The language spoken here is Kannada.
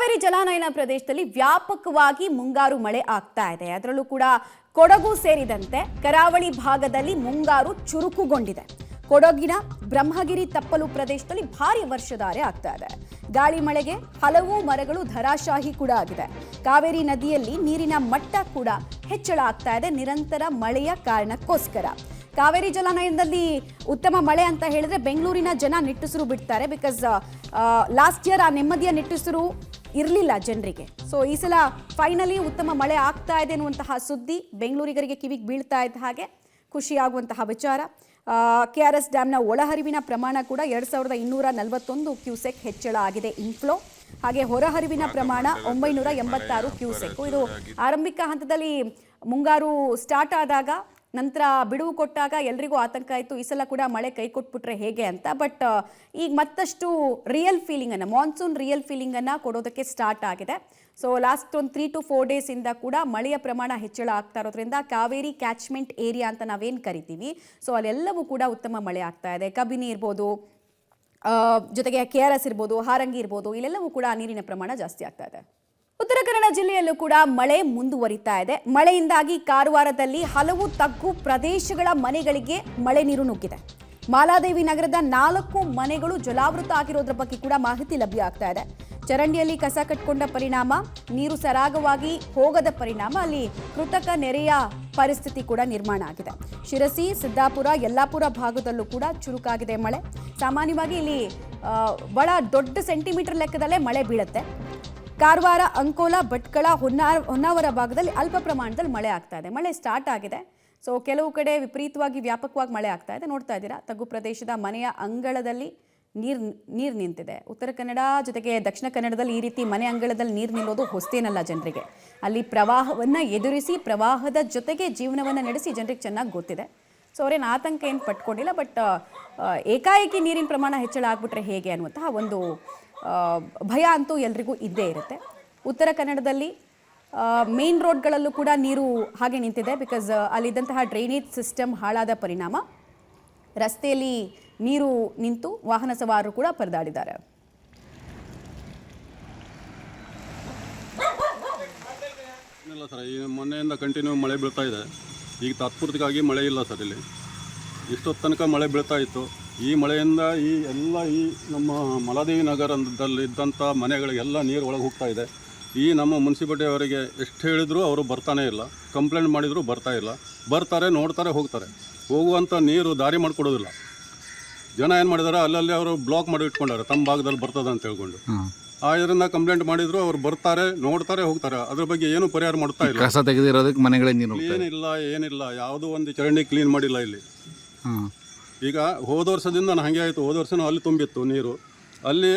ಕಾವೇರಿ ಜಲಾನಯನ ಪ್ರದೇಶದಲ್ಲಿ ವ್ಯಾಪಕವಾಗಿ ಮುಂಗಾರು ಮಳೆ ಆಗ್ತಾ ಇದೆ. ಅದರಲ್ಲೂ ಕೂಡ ಕೊಡಗು ಸೇರಿದಂತೆ ಕರಾವಳಿ ಭಾಗದಲ್ಲಿ ಮುಂಗಾರು ಚುರುಕುಗೊಂಡಿದೆ. ಕೊಡಗಿನ ಬ್ರಹ್ಮಗಿರಿ ತಪ್ಪಲು ಪ್ರದೇಶದಲ್ಲಿ ಭಾರಿ ವರ್ಷಧಾರೆ ಆಗ್ತಾ ಇದೆ. ಗಾಳಿ ಮಳೆಗೆ ಹಲವು ಮರಗಳು ಧರಾಶಾಹಿ ಕೂಡ ಆಗಿದೆ. ಕಾವೇರಿ ನದಿಯಲ್ಲಿ ನೀರಿನ ಮಟ್ಟ ಕೂಡ ಹೆಚ್ಚಳ ಆಗ್ತಾ ಇದೆ ನಿರಂತರ ಮಳೆಯ ಕಾರಣಕ್ಕೋಸ್ಕರ. ಕಾವೇರಿ ಜಲಾನಯನದಲ್ಲಿ ಉತ್ತಮ ಮಳೆ ಅಂತ ಹೇಳಿದ್ರೆ ಬೆಂಗಳೂರಿನ ಜನ ನಿಟ್ಟುಸಿರು ಬಿಡ್ತಾರೆ. ಬಿಕಾಸ್ ಲಾಸ್ಟ್ ಇಯರ್ ಆ ನೆಮ್ಮದಿಯ ನಿಟ್ಟುಸಿರು ಇರಲಿಲ್ಲ ಜನರಿಗೆ. ಸೊ ಈ ಸಲ ಫೈನಲಿ ಉತ್ತಮ ಮಳೆ ಆಗ್ತಾ ಇದೆ ಅನ್ನುವಂತಹ ಸುದ್ದಿ ಬೆಂಗಳೂರಿಗರಿಗೆ ಕಿವಿಗೆ ಬೀಳ್ತಾ ಇದ್ದ ಹಾಗೆ ಖುಷಿಯಾಗುವಂತಹ ವಿಚಾರ. KRS ಡ್ಯಾಮ್ನ ಒಳಹರಿವಿನ ಪ್ರಮಾಣ ಕೂಡ 2241 ಕ್ಯೂಸೆಕ್ ಹೆಚ್ಚಳ ಆಗಿದೆ ಇನ್ಫ್ಲೋ. ಹಾಗೆ ಹೊರಹರಿವಿನ ಪ್ರಮಾಣ 986 ಕ್ಯೂಸೆಕ್. ಇದು ಆರಂಭಿಕ ಹಂತದಲ್ಲಿ ಮುಂಗಾರು ಸ್ಟಾರ್ಟ್ ಆದಾಗ ನಂತರ ಬಿಡುವು ಕೊಟ್ಟಾಗ ಎಲ್ರಿಗೂ ಆತಂಕ ಆಯಿತು, ಈ ಸಲ ಕೂಡ ಮಳೆ ಕೈ ಕೊಟ್ಬಿಟ್ರೆ ಹೇಗೆ ಅಂತ. ಬಟ್ ಈಗ ಮತ್ತಷ್ಟು ರಿಯಲ್ ಫೀಲಿಂಗನ್ನು, ಮಾನ್ಸೂನ್ ರಿಯಲ್ ಫೀಲಿಂಗನ್ನು ಕೊಡೋದಕ್ಕೆ ಸ್ಟಾರ್ಟ್ ಆಗಿದೆ. ಸೊ ಲಾಸ್ಟ್ ಒಂದು 3 to 4 ಡೇಸಿಂದ ಕೂಡ ಮಳೆಯ ಪ್ರಮಾಣ ಹೆಚ್ಚಳ ಆಗ್ತಾ ಇರೋದ್ರಿಂದ ಕಾವೇರಿ ಕ್ಯಾಚ್ಮೆಂಟ್ ಏರಿಯಾ ಅಂತ ನಾವೇನು ಕರಿತೀವಿ, ಸೊ ಅಲ್ಲೆಲ್ಲವೂ ಕೂಡ ಉತ್ತಮ ಮಳೆ ಆಗ್ತಾ ಇದೆ. ಕಬಿನಿ ಇರ್ಬೋದು, ಜೊತೆಗೆ KRS ಇರ್ಬೋದು, ಹಾರಂಗಿ ಇರ್ಬೋದು, ಇಲ್ಲೆಲ್ಲವೂ ಕೂಡ ನೀರಿನ ಪ್ರಮಾಣ ಜಾಸ್ತಿ ಆಗ್ತಾ ಇದೆ. ಉತ್ತರ ಕನ್ನಡ ಜಿಲ್ಲೆಯಲ್ಲೂ ಕೂಡ ಮಳೆ ಮುಂದುವರಿತಾ ಇದೆ. ಮಳೆಯಿಂದಾಗಿ ಕಾರವಾರದಲ್ಲಿ ಹಲವು ತಗ್ಗು ಪ್ರದೇಶಗಳ ಮನೆಗಳಿಗೆ ಮಳೆ ನೀರು ನುಗ್ಗಿದೆ. ಮಾಲಾದೇವಿ ನಗರದ 4 ಮನೆಗಳು ಜಲಾವೃತ ಆಗಿರೋದ್ರ ಬಗ್ಗೆ ಕೂಡ ಮಾಹಿತಿ ಲಭ್ಯ ಆಗ್ತಾ ಇದೆ. ಚರಂಡಿಯಲ್ಲಿ ಕಸ ಕಟ್ಟಿಕೊಂಡ ಪರಿಣಾಮ, ನೀರು ಸರಾಗವಾಗಿ ಹೋಗದ ಪರಿಣಾಮ ಅಲ್ಲಿ ಕೃತಕ ನೆರೆಯ ಪರಿಸ್ಥಿತಿ ಕೂಡ ನಿರ್ಮಾಣ ಆಗಿದೆ. ಶಿರಸಿ, ಸಿದ್ದಾಪುರ, ಯಲ್ಲಾಪುರ ಭಾಗದಲ್ಲೂ ಕೂಡ ಚುರುಕಾಗಿದೆ ಮಳೆ. ಸಾಮಾನ್ಯವಾಗಿ ಇಲ್ಲಿ ಬಹಳ ದೊಡ್ಡ ಸೆಂಟಿಮೀಟರ್ ಲೆಕ್ಕದಲ್ಲೇ ಮಳೆ ಬೀಳುತ್ತೆ. ಕಾರವಾರ, ಅಂಕೋಲ, ಭಟ್ಕಳ, ಹೊನ್ನಾವರ ಭಾಗದಲ್ಲಿ ಅಲ್ಪ ಪ್ರಮಾಣದಲ್ಲಿ ಮಳೆ ಆಗ್ತಾ ಇದೆ. ಮಳೆ ಸ್ಟಾರ್ಟ್ ಆಗಿದೆ. ಸೊ ಕೆಲವು ಕಡೆ ವಿಪರೀತವಾಗಿ ವ್ಯಾಪಕವಾಗಿ ಮಳೆ ಆಗ್ತಾ ಇದೆ. ನೋಡ್ತಾ ಇದ್ದೀರಾ, ತಗ್ಗು ಪ್ರದೇಶದ ಮನೆಯ ಅಂಗಳದಲ್ಲಿ ನೀರು ನಿಂತಿದೆ. ಉತ್ತರ ಕನ್ನಡ ಜೊತೆಗೆ ದಕ್ಷಿಣ ಕನ್ನಡದಲ್ಲಿ ಈ ರೀತಿ ಮನೆ ಅಂಗಳದಲ್ಲಿ ನೀರು ನಿಲ್ಲೋದು ಹೊಸ್ತೇನಲ್ಲ ಜನರಿಗೆ. ಅಲ್ಲಿ ಪ್ರವಾಹವನ್ನು ಎದುರಿಸಿ ಪ್ರವಾಹದ ಜೊತೆಗೆ ಜೀವನವನ್ನು ನಡೆಸಿ ಜನರಿಗೆ ಚೆನ್ನಾಗಿ ಗೊತ್ತಿದೆ. ಸೊ ಅವರೇನು ಆತಂಕ ಏನು ಪಟ್ಕೊಂಡಿಲ್ಲ. ಬಟ್ ಏಕಾಏಕಿ ನೀರಿನ ಪ್ರಮಾಣ ಹೆಚ್ಚಳ ಆಗ್ಬಿಟ್ರೆ ಹೇಗೆ ಅನ್ನುವಂತಹ ಒಂದು ಭಯ ಅಂತೂ ಎಲ್ರಿಗೂ ಇದ್ದೇ ಇರುತ್ತೆ. ಉತ್ತರ ಕನ್ನಡದಲ್ಲಿ ಮೇನ್ ರೋಡ್ಗಳಲ್ಲೂ ಕೂಡ ನೀರು ಹಾಗೆ ನಿಂತಿದೆ. ಬಿಕಾಸ್ ಅಲ್ಲಿದ್ದಂತಹ ಡ್ರೈನೇಜ್ ಸಿಸ್ಟಮ್ ಹಾಳಾದ ಪರಿಣಾಮ ರಸ್ತೆಯಲ್ಲಿ ನೀರು ನಿಂತು ವಾಹನ ಸವಾರರು ಕೂಡ ಪರದಾಡಿದ್ದಾರೆ. ಇಲ್ಲ ಸರ್, ಈ ಮೊನ್ನೆಯಿಂದ ಕಂಟಿನ್ಯೂ ಮಳೆ ಬೀಳ್ತಾ ಇದೆ. ಈಗ ತಾತ್ಪೂರ್ತಿಗಾಗಿ ಮಳೆ ಇಲ್ಲ ಸರ್. ಇಲ್ಲಿ ಇಷ್ಟೊತ್ತು ತನಕ ಮಳೆ ಬೀಳ್ತಾ ಇತ್ತು. ಈ ಮಳೆಯಿಂದ ಈ ನಮ್ಮ ಮಾಲಾದೇವಿ ನಗರದಲ್ಲಿದ್ದಂಥ ಮನೆಗಳಿಗೆಲ್ಲ ನೀರು ಒಳಗೆ ಹೋಗ್ತಾ ಇದೆ. ಈ ನಮ್ಮ ಮುನ್ಸಿಪಾಲ್ಟಿ ಅವರಿಗೆ ಎಷ್ಟು ಹೇಳಿದ್ರು ಅವರು ಬರ್ತಾನೆ ಇಲ್ಲ. ಕಂಪ್ಲೇಂಟ್ ಮಾಡಿದರೂ ಬರ್ತಾ ಇಲ್ಲ. ಬರ್ತಾರೆ, ನೋಡ್ತಾರೆ, ಹೋಗ್ತಾರೆ. ಹೋಗುವಂಥ ನೀರು ದಾರಿ ಮಾಡಿಕೊಡೋದಿಲ್ಲ. ಜನ ಏನು ಮಾಡಿದ್ದಾರೆ, ಅಲ್ಲಲ್ಲಿ ಅವರು ಬ್ಲಾಕ್ ಮಾಡಿ ಇಟ್ಕೊಂಡಾರೆ, ತಮ್ಮ ಭಾಗದಲ್ಲಿ ಬರ್ತದೆ ಅಂತ ಹೇಳ್ಕೊಂಡು. ಇದರಿಂದ ಕಂಪ್ಲೇಂಟ್ ಮಾಡಿದ್ರು, ಅವ್ರು ಬರ್ತಾರೆ, ನೋಡ್ತಾರೆ, ಹೋಗ್ತಾರೆ. ಅದ್ರ ಬಗ್ಗೆ ಏನು ಪರಿಹಾರ ಮಾಡ್ತಾ ಇಲ್ಲ. ಕಸ ತೆಗೆದಿರೋದಕ್ಕೆ ಮನೆಗಳೇ ನೀರು ಏನಿಲ್ಲ, ಯಾವುದೋ ಒಂದು ಚರಂಡಿ ಕ್ಲೀನ್ ಮಾಡಿಲ್ಲ ಇಲ್ಲಿ. ಈಗ ಹೋದ ವರ್ಷದಿಂದ ಹಾಗೆ ಆಯಿತು. ಹೋದ ವರ್ಷನೂ ಅಲ್ಲಿ ತುಂಬಿತ್ತು ನೀರು. ಅಲ್ಲಿ